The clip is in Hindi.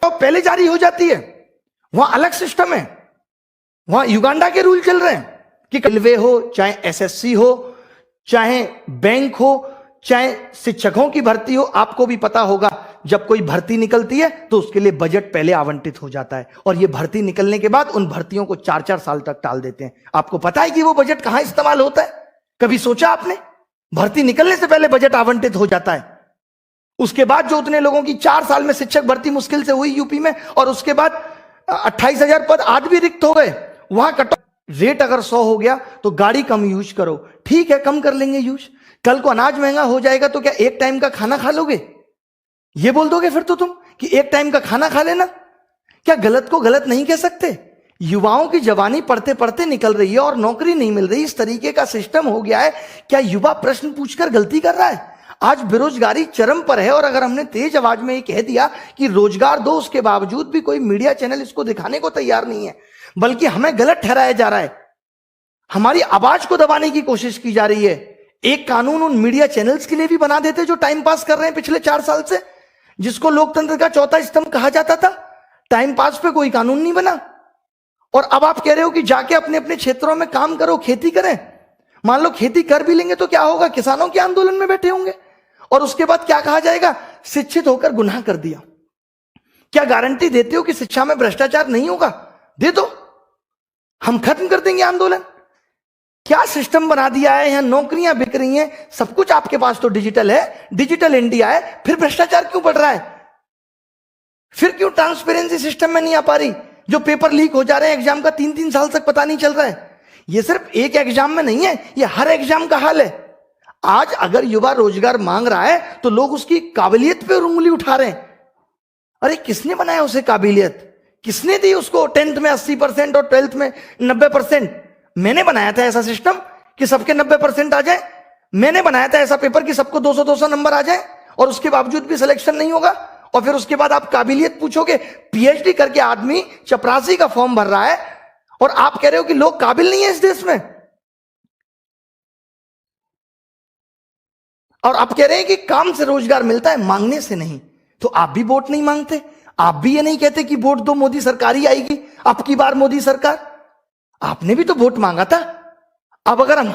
तो पहले जारी हो जाती है, वहां अलग सिस्टम है, वहां युगांडा के रूल चल रहे हैं कि रेलवे हो, चाहे एसएससी हो, चाहे बैंक हो, चाहे शिक्षकों की भर्ती हो। आपको भी पता होगा जब कोई भर्ती निकलती है तो उसके लिए बजट पहले आवंटित हो जाता है, और ये भर्ती निकलने के बाद उन भर्तियों को 4-4 साल तक टाल देते हैं। आपको पता है कि वो बजट कहां इस्तेमाल होता है? कभी सोचा आपने? भर्ती निकलने से पहले बजट आवंटित हो जाता है, उसके बाद जो उतने लोगों की 4 साल में शिक्षक भर्ती मुश्किल से हुई यूपी में, और उसके बाद 28,000 पद आज भी रिक्त हो गए। वहां कट रेट अगर 100 हो गया तो गाड़ी कम यूज करो, ठीक है, कम कर लेंगे यूज। कल को अनाज महंगा हो जाएगा तो क्या एक टाइम का खाना खा लोगे? ये बोल दोगे फिर तो तुम कि एक टाइम का खाना खा लेना? क्या गलत को गलत नहीं कह सकते? युवाओं की जवानी पढ़ते पढ़ते निकल रही है और नौकरी नहीं मिल रही, इस तरीके का सिस्टम हो गया है। क्या युवा प्रश्न पूछकर गलती कर रहा है? आज बेरोजगारी चरम पर है, और अगर हमने तेज आवाज में ये कह दिया कि रोजगार दो, उसके बावजूद भी कोई मीडिया चैनल इसको दिखाने को तैयार नहीं है, बल्कि हमें गलत ठहराया जा रहा है, हमारी आवाज को दबाने की कोशिश की जा रही है। एक कानून उन मीडिया चैनल्स के लिए भी बना देते जो टाइम पास कर रहे हैं पिछले 4 साल से, जिसको लोकतंत्र का चौथा स्तंभ कहा जाता था। टाइम पास पे कोई कानून नहीं बना, और अब आप कह रहे हो कि जाके अपने अपने क्षेत्रों में काम करो, खेती करें। मान लो खेती कर भी लेंगे तो क्या होगा? किसानों के आंदोलन में बैठे होंगे, और उसके बाद क्या कहा जाएगा? शिक्षित होकर गुनाह कर दिया। क्या गारंटी देते हो कि शिक्षा में भ्रष्टाचार नहीं होगा? दे दो, हम खत्म कर देंगे आंदोलन। क्या सिस्टम बना दिया है, यहां नौकरियां बिक रही हैं, सब कुछ आपके पास तो डिजिटल है, डिजिटल इंडिया है, फिर भ्रष्टाचार क्यों बढ़ रहा है? फिर क्यों ट्रांसपेरेंसी सिस्टम में नहीं आ पा रही? जो पेपर लीक हो जा रहे हैं एग्जाम का, 3-3 साल तक पता नहीं चल रहा है। ये सिर्फ एक एग्जाम में नहीं है, ये हर एग्जाम का हाल है। आज अगर युवा रोजगार मांग रहा है तो लोग उसकी काबिलियत पे उंगली उठा रहे हैं। अरे किसने बनाया उसे काबिलियत? किसने दी उसको 10th में 80% और 12th में 90%? मैंने बनाया था ऐसा सिस्टम कि सबके 90% आ जाए। मैंने बनाया था ऐसा पेपर कि सबको 200-200 नंबर आ जाए, और उसके बावजूद भी सिलेक्शन नहीं होगा। और फिर उसके बाद आप काबिलियत पूछोगे? पीएचडी करके आदमी चपरासी का फॉर्म भर रहा है, और आप कह रहे हो कि लोग काबिल नहीं है इस देश में। और आप कह रहे हैं कि काम से रोजगार मिलता है, मांगने से नहीं। तो आप भी वोट नहीं मांगते, आप भी ये नहीं कहते कि वोट दो, मोदी सरकार ही आएगी, अब की बार मोदी सरकार। आपने भी तो वोट मांगा था। अब अगर हम